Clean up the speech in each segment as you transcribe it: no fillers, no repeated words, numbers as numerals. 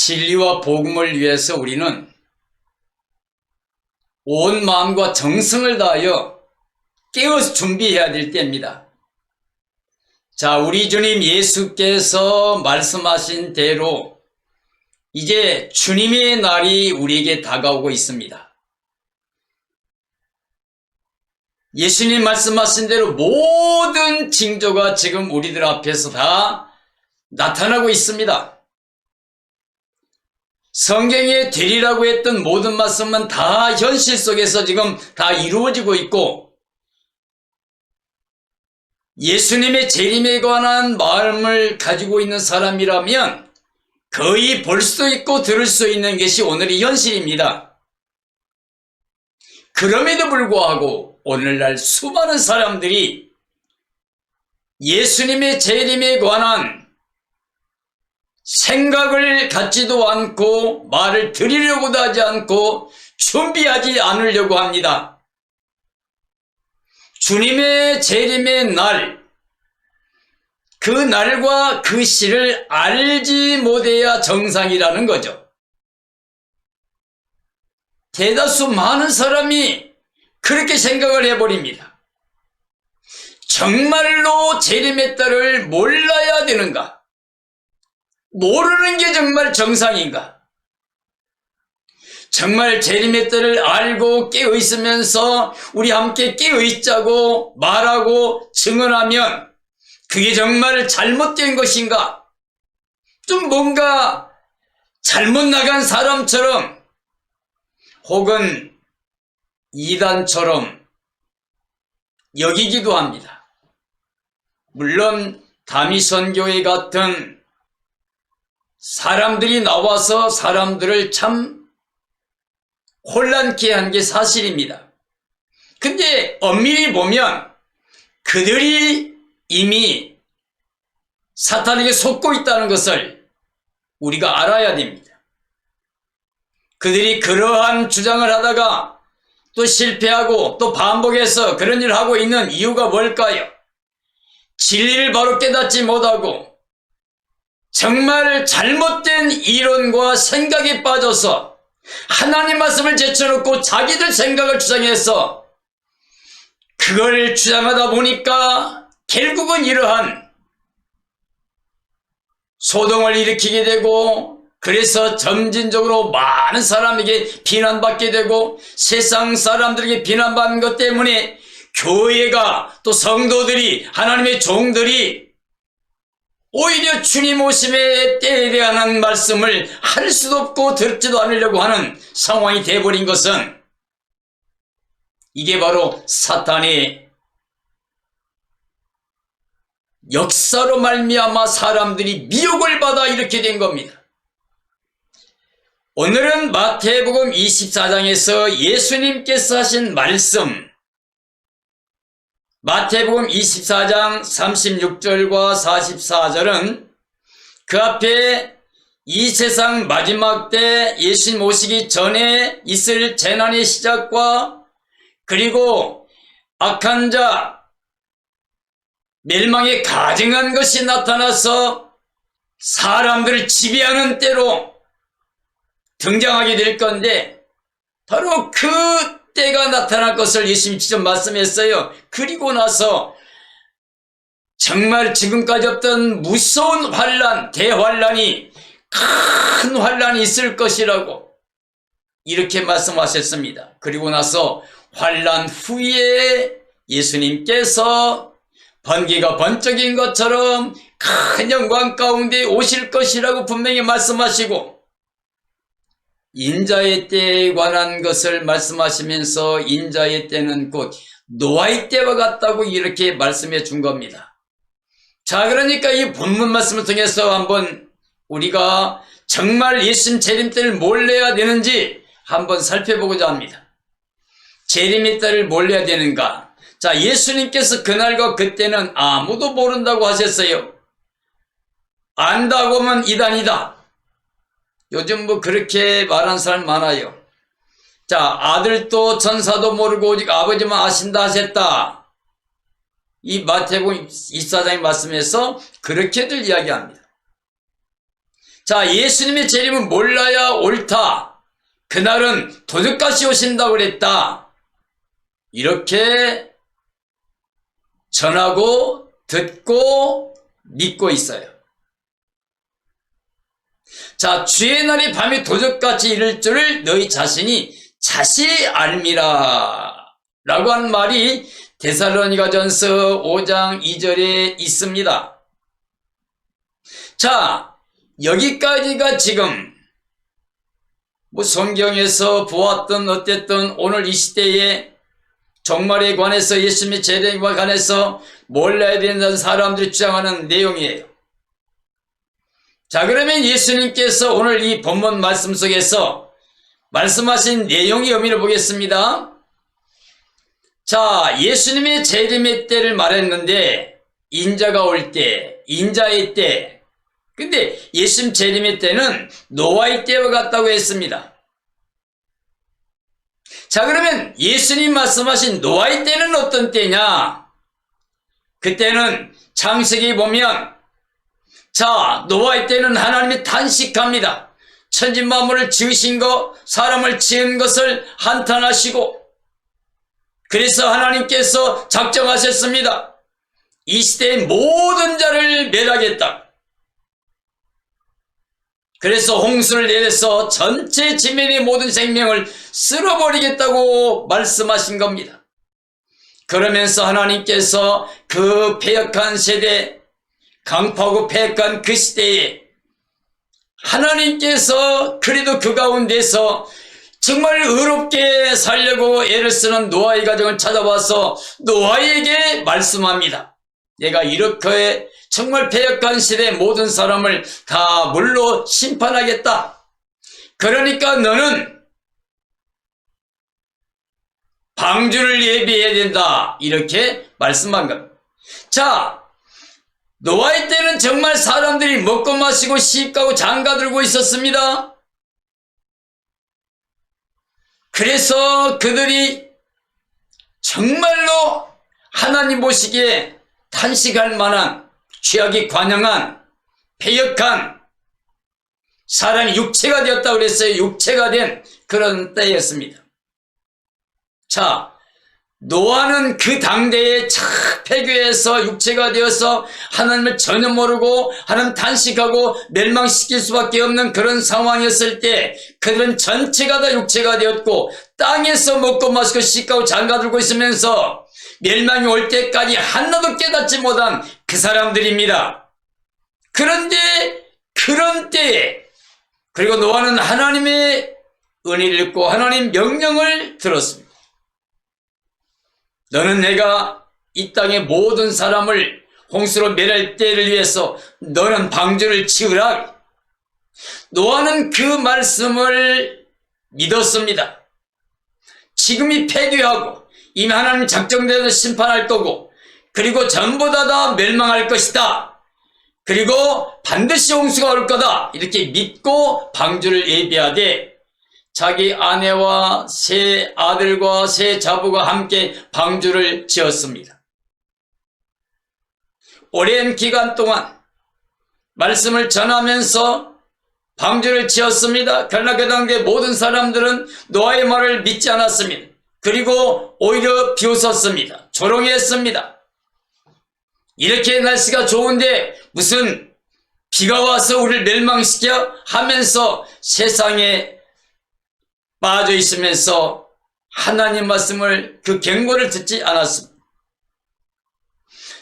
진리와 복음을 위해서 우리는 온 마음과 정성을 다하여 깨어서 준비해야 될 때입니다. 자, 우리 주님 예수께서 말씀하신 대로 이제 주님의 날이 우리에게 다가오고 있습니다. 예수님 말씀하신 대로 모든 징조가 지금 우리들 앞에서 다 나타나고 있습니다. 성경에 되리라고 했던 모든 말씀은 다 현실 속에서 지금 다 이루어지고 있고, 예수님의 재림에 관한 마음을 가지고 있는 사람이라면 거의 볼 수 있고 들을 수 있는 것이 오늘의 현실입니다. 그럼에도 불구하고 오늘날 수많은 사람들이 예수님의 재림에 관한 생각을 갖지도 않고 말을 드리려고도 하지 않고 준비하지 않으려고 합니다. 주님의 재림의 날, 그 날과 그 시를 알지 못해야 정상이라는 거죠. 대다수 많은 사람이 그렇게 생각을 해버립니다. 정말로 재림의 때를 몰라야 되는가? 모르는 게 정말 정상인가? 정말 재림의 때를 알고 깨어있으면서 우리 함께 깨어있자고 말하고 증언하면 그게 정말 잘못된 것인가? 좀 뭔가 잘못 나간 사람처럼 혹은 이단처럼 여기기도 합니다. 물론 다미선교회 같은 사람들이 나와서 사람들을 참 혼란케 한 게 사실입니다. 근데 엄밀히 보면 그들이 이미 사탄에게 속고 있다는 것을 우리가 알아야 됩니다. 그들이 그러한 주장을 하다가 또 실패하고 또 반복해서 그런 일을 하고 있는 이유가 뭘까요? 진리를 바로 깨닫지 못하고 정말 잘못된 이론과 생각에 빠져서 하나님 말씀을 제쳐놓고 자기들 생각을 주장해서 그걸 주장하다 보니까 결국은 이러한 소동을 일으키게 되고, 그래서 점진적으로 많은 사람에게 비난받게 되고 세상 사람들에게 비난받는 것 때문에 교회가 또 성도들이 하나님의 종들이 오히려 주님 오심의 때에 대한 말씀을 할 수도 없고 듣지도 않으려고 하는 상황이 되어버린 것은 이게 바로 사탄의 역사로 말미암아 사람들이 미혹을 받아 이렇게 된 겁니다. 오늘은 마태복음 24장에서 예수님께서 하신 말씀, 마태복음 24장 36절과 44절은 그 앞에 이 세상 마지막 때 예수님 오시기 전에 있을 재난의 시작과 그리고 악한 자, 멸망에 가증한 것이 나타나서 사람들을 지배하는 때로 등장하게 될 건데, 바로 그 때가 나타날 것을 예수님이 직접 말씀했어요. 그리고 나서 정말 지금까지 없던 무서운 환란, 대환란이, 큰 환란이 있을 것이라고 이렇게 말씀하셨습니다. 그리고 나서 환란 후에 예수님께서 번개가 번쩍인 것처럼 큰 영광 가운데 오실 것이라고 분명히 말씀하시고, 인자의 때에 관한 것을 말씀하시면서 인자의 때는 곧 노아의 때와 같다고 이렇게 말씀해 준 겁니다. 자, 그러니까 이 본문 말씀을 통해서 한번 우리가 정말 예수님 재림 때를 몰라야 되는지 한번 살펴보고자 합니다. 재림의 때를 몰라야 되는가? 자, 예수님께서 그날과 그때는 아무도 모른다고 하셨어요. 안다고 하면 이단이다. 요즘 뭐 그렇게 말하는 사람 많아요. 자, 아들도 전사도 모르고 오직 아버지만 아신다 하셨다. 이 마태복음 24장의 말씀에서 그렇게들 이야기합니다. 자, 예수님의 재림은 몰라야 옳다. 그날은 도둑같이 오신다고 그랬다. 이렇게 전하고 듣고 믿고 있어요. 자, 주의 날이 밤이 도적같이 이를 줄을 너희 자신이 자세히 알미라 라고 한 말이 데살로니가전서 5장 2절에 있습니다. 자, 여기까지가 지금 성경에서 보았던 어쨌든 오늘 이 시대에 종말에 관해서 예수님의 재림에 관해서 몰라야 된다는 사람들이 주장하는 내용이에요. 자, 그러면 예수님께서 오늘 이 본문 말씀 속에서 말씀하신 내용의 의미를 보겠습니다. 자, 예수님의 재림의 때를 말했는데 인자가 올 때, 인자의 때. 근데 예수님 재림의 때는 노아의 때와 같다고 했습니다. 자, 그러면 예수님 말씀하신 노아의 때는 어떤 때냐? 그때는 창세기 보면 자, 노아의 때는 하나님이 탄식합니다. 천지 만물을 지으신 것, 사람을 지은 것을 한탄하시고 그래서 하나님께서 작정하셨습니다. 이 시대의 모든 자를 멸하겠다. 그래서 홍수를 내려서 전체 지면의 모든 생명을 쓸어버리겠다고 말씀하신 겁니다. 그러면서 하나님께서 그 패역한 세대, 강포하고 패역한 그 시대에 하나님께서 그래도 그 가운데서 정말 의롭게 살려고 애를 쓰는 노아의 가정을 찾아와서 노아에게 말씀합니다. 내가 이렇게 정말 패역한 시대의 모든 사람을 다 물로 심판하겠다. 그러니까 너는 방주를 예비해야 된다. 이렇게 말씀한 겁니다. 자, 노아의 때는 정말 사람들이 먹고 마시고 시집가고 장가들고 있었습니다. 그래서 그들이 정말로 하나님 보시기에 탄식할 만한 죄악이 관영한 패역한 사람이 육체가 되었다고 그랬어요. 육체가 된 그런 때였습니다. 자, 노아는 그 당대에 폐교해서 육체가 되어서 하나님을 전혀 모르고 하나님 탄식하고 멸망시킬 수밖에 없는 그런 상황이었을 때 그들은 전체가 다 육체가 되었고 땅에서 먹고 마시고 씻고 장가들고 있으면서 멸망이 올 때까지 하나도 깨닫지 못한 그 사람들입니다. 그런데 그런 때에 그리고 노아는 하나님의 은혜를 읽고 하나님 명령을 들었습니다. 너는 내가 이 땅의 모든 사람을 홍수로 멸할 때를 위해서 너는 방주를 지으라. 노아는 그 말씀을 믿었습니다. 지금이 폐교하고 이미 하나님 작정대로 심판할 거고 그리고 전부 다 멸망할 것이다. 그리고 반드시 홍수가 올 거다. 이렇게 믿고 방주를 예비하되 자기 아내와 세 아들과 세 자부가 함께 방주를 지었습니다. 오랜 기간 동안 말씀을 전하면서 방주를 지었습니다. 그러나 그 당대 모든 사람들은 노아의 말을 믿지 않았습니다. 그리고 오히려 비웃었습니다. 조롱했습니다. 이렇게 날씨가 좋은데 무슨 비가 와서 우리를 멸망시켜 하면서 세상에 빠져 있으면서 하나님 말씀을 그 경고를 듣지 않았습니다.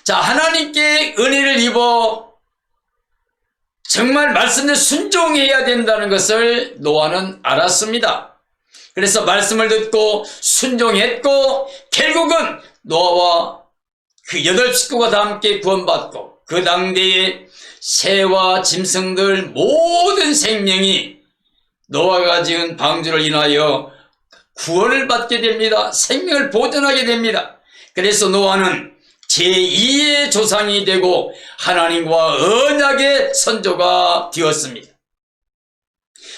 자, 하나님께 은혜를 입어 정말 말씀에 순종해야 된다는 것을 노아는 알았습니다. 그래서 말씀을 듣고 순종했고 결국은 노아와 그 8식구가 다 함께 구원받고 그 당대에 새와 짐승들 모든 생명이 노아가 지은 방주를 인하여 구원을 받게 됩니다. 생명을 보존하게 됩니다. 그래서 노아는 제2의 조상이 되고 하나님과 언약의 선조가 되었습니다.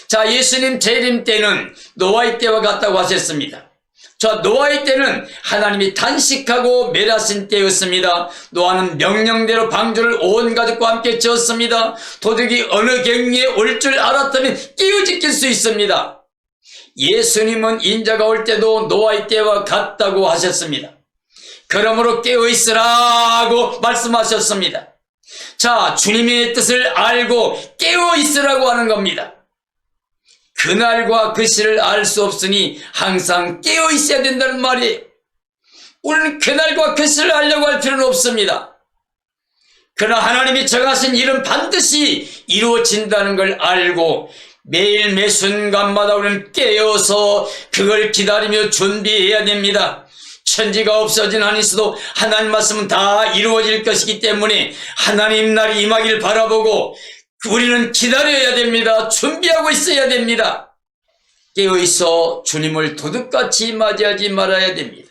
자, 예수님 재림 때는 노아의 때와 같다고 하셨습니다. 자, 노아의 때는 하나님이 단식하고 멸하신 때였습니다. 노아는 명령대로 방주를 온 가족과 함께 지었습니다. 도둑이 어느 경리에 올 줄 알았다면 깨어지킬 수 있습니다. 예수님은 인자가 올 때도 노아의 때와 같다고 하셨습니다. 그러므로 깨어있으라고 말씀하셨습니다. 자, 주님의 뜻을 알고 깨어있으라고 하는 겁니다. 그날과 그 시를 알 수 없으니 항상 깨어있어야 된다는 말이에요. 우리는 그날과 그 시를 알려고 할 필요는 없습니다. 그러나 하나님이 정하신 일은 반드시 이루어진다는 걸 알고 매일 매 순간마다 우리는 깨어서 그걸 기다리며 준비해야 됩니다. 천지가 없어진 한 있어도 하나님 말씀은 다 이루어질 것이기 때문에 하나님 날이 임하기를 바라보고 우리는 기다려야 됩니다. 준비하고 있어야 됩니다. 깨어있어 주님을 도둑같이 맞이하지 말아야 됩니다.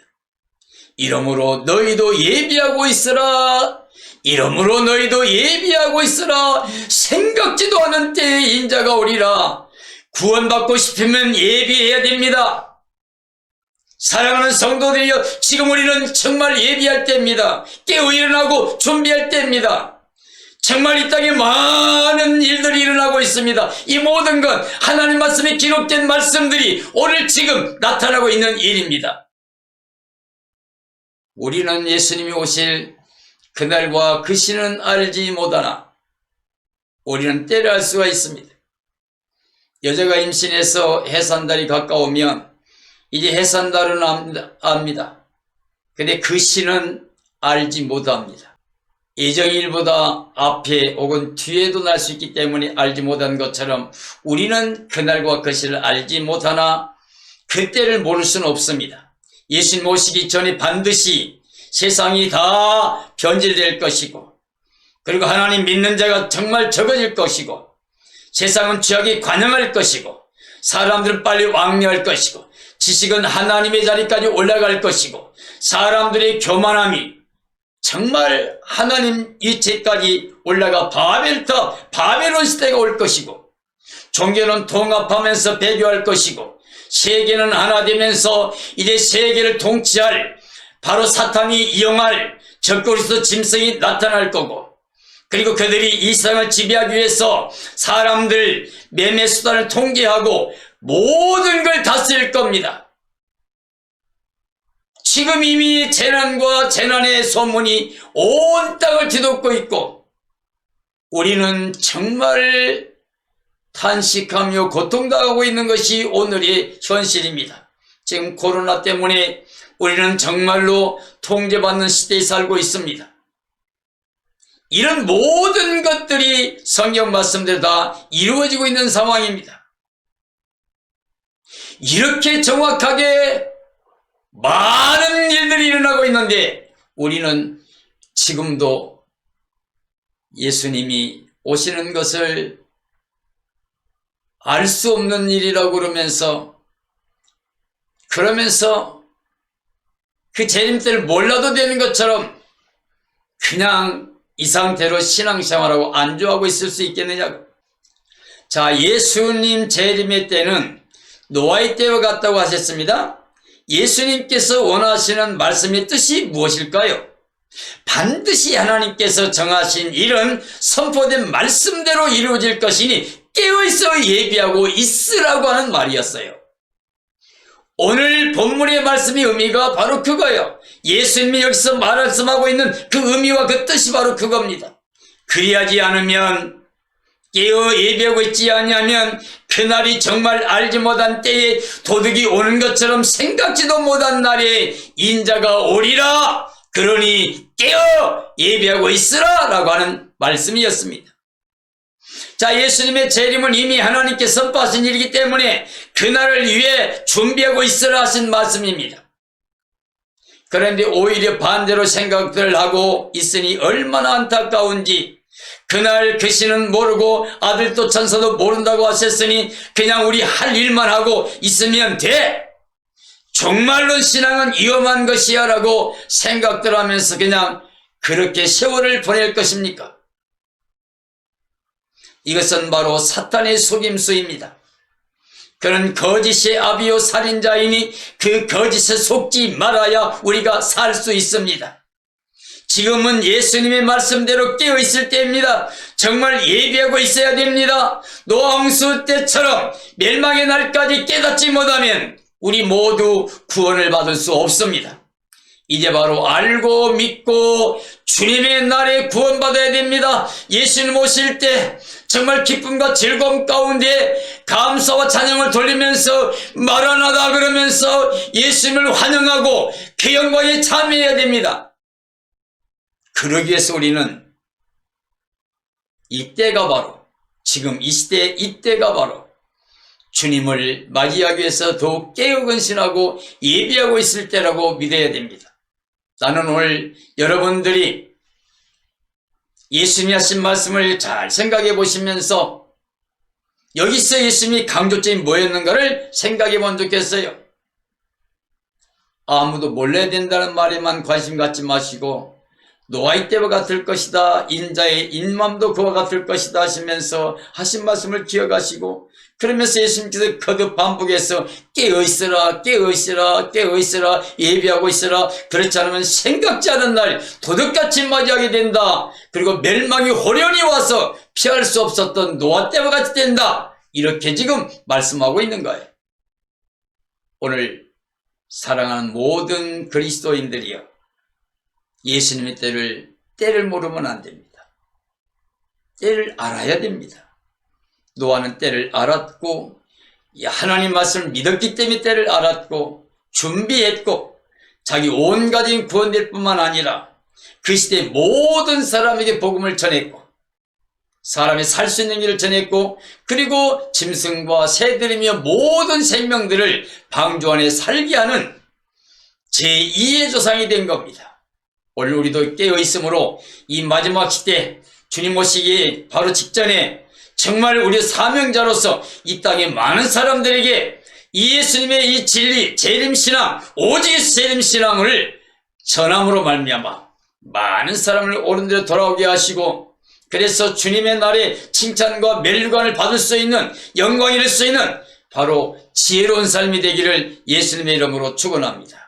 이러므로 너희도 예비하고 있으라. 이러므로 너희도 예비하고 있으라. 생각지도 않은 때에 인자가 오리라. 구원받고 싶으면 예비해야 됩니다. 사랑하는 성도들이여, 지금 우리는 정말 예비할 때입니다. 깨어 일어나고 준비할 때입니다. 정말 이 땅에 많은 일들이 일어나고 있습니다. 이 모든 것 하나님 말씀에 기록된 말씀들이 오늘 지금 나타나고 있는 일입니다. 우리는 예수님이 오실 그날과 그 시는 알지 못하나 우리는 때를 알 수가 있습니다. 여자가 임신해서 해산달이 가까우면 이제 해산달은 압니다. 근데 그 시는 알지 못합니다. 예정일보다 앞에 혹은 뒤에도 날 수 있기 때문에 알지 못한 것처럼 우리는 그날과 그 시를 알지 못하나 그 때를 모를 수는 없습니다. 예수님 오시기 전에 반드시 세상이 다 변질될 것이고, 그리고 하나님 믿는 자가 정말 적어질 것이고, 세상은 죄악이 관영할 것이고, 사람들은 빨리 왕래할 것이고, 지식은 하나님의 자리까지 올라갈 것이고, 사람들의 교만함이 정말 하나님 이체까지 올라가 바벨론 시대가 올 것이고, 종교는 통합하면서 배교할 것이고, 세계는 하나 되면서 이제 세계를 통치할 바로 사탄이 이용할 적그리스도 짐승이 나타날 거고, 그리고 그들이 이 세상을 지배하기 위해서 사람들 매매 수단을 통제하고 모든 걸 다스릴 겁니다. 지금 이미 재난과 재난의 소문이 온 땅을 뒤덮고 있고, 우리는 정말 탄식하며 고통당하고 있는 것이 오늘의 현실입니다. 지금 코로나 때문에 우리는 정말로 통제받는 시대에 살고 있습니다. 이런 모든 것들이 성경 말씀대로 다 이루어지고 있는 상황입니다. 이렇게 정확하게 많은 일들이 일어나고 있는데 우리는 지금도 예수님이 오시는 것을 알 수 없는 일이라고 그러면서 그 재림때를 몰라도 되는 것처럼 그냥 이 상태로 신앙생활하고 안주하고 있을 수 있겠느냐고. 자, 예수님 재림의 때는 노아의 때와 같다고 하셨습니다. 예수님께서 원하시는 말씀의 뜻이 무엇일까요? 반드시 하나님께서 정하신 일은 선포된 말씀대로 이루어질 것이니 깨어있어 예비하고 있으라고 하는 말이었어요. 오늘 본문의 말씀의 의미가 바로 그거예요. 예수님이 여기서 말씀하고 있는 그 의미와 그 뜻이 바로 그겁니다. 그리하지 않으면, 깨어 예비하고 있지 않으면 그날이 정말 알지 못한 때에 도둑이 오는 것처럼 생각지도 못한 날에 인자가 오리라. 그러니 깨어 예비하고 있으라 라고 하는 말씀이었습니다. 자, 예수님의 재림은 이미 하나님께 선포하신 일이기 때문에 그날을 위해 준비하고 있으라 하신 말씀입니다. 그런데 오히려 반대로 생각들을 하고 있으니 얼마나 안타까운지, 그날 그 시는 모르고 아들도 천사도 모른다고 하셨으니 그냥 우리 할 일만 하고 있으면 돼. 정말로 신앙은 위험한 것이야 라고 생각들 하면서 그냥 그렇게 세월을 보낼 것입니까? 이것은 바로 사탄의 속임수입니다. 그런 거짓의 아비요 살인자이니 그 거짓에 속지 말아야 우리가 살 수 있습니다. 지금은 예수님의 말씀대로 깨어있을 때입니다. 정말 예비하고 있어야 됩니다. 노아 홍수 때처럼 멸망의 날까지 깨닫지 못하면 우리 모두 구원을 받을 수 없습니다. 이제 바로 알고 믿고 주님의 날에 구원받아야 됩니다. 예수님 오실 때 정말 기쁨과 즐거움 가운데 감사와 찬양을 돌리면서 마라나다 그러면서 예수님을 환영하고 그 영광에 참여해야 됩니다. 그러기 위해서 우리는 이때가 바로 지금 이 시대 이때가 바로 주님을 맞이하기 위해서 더욱 깨어근신하고 예비하고 있을 때라고 믿어야 됩니다. 나는 오늘 여러분들이 예수님이 하신 말씀을 잘 생각해 보시면서 여기서 예수님이 강조점이 뭐였는가를 생각해 본 좋겠어요. 아무도 몰라야 된다는 말에만 관심 갖지 마시고 노아의 때와 같을 것이다. 인자의 인맘도 그와 같을 것이다 하시면서 하신 말씀을 기억하시고 그러면서 예수님께서 거듭 반복해서 깨어있으라 깨어있으라 깨어있으라 예비하고 있으라 그렇지 않으면 생각지 않은 날 도둑같이 맞이하게 된다. 그리고 멸망이 호련히 와서 피할 수 없었던 노아 때와 같이 된다. 이렇게 지금 말씀하고 있는 거예요. 오늘 사랑하는 모든 그리스도인들이여 예수님의 때를 모르면 안 됩니다. 때를 알아야 됩니다. 노아는 때를 알았고 하나님 말씀을 믿었기 때문에 때를 알았고 준비했고 자기 온 가족이 구원될 뿐만 아니라 그 시대 모든 사람에게 복음을 전했고 사람이 살 수 있는 길을 전했고 그리고 짐승과 새들이며 모든 생명들을 방주 안에 살게 하는 제2의 조상이 된 겁니다. 오늘 우리도 깨어있으므로 이 마지막 시대 주님 오시기 바로 직전에 정말 우리 사명자로서 이 땅의 많은 사람들에게 이 예수님의 이 진리, 재림신앙, 오직 예수 재림신앙을 전함으로 말미암아 많은 사람을 옳은 대로 돌아오게 하시고 그래서 주님의 날에 칭찬과 멸관을 받을 수 있는 영광이 될 수 있는 바로 지혜로운 삶이 되기를 예수님의 이름으로 축원합니다.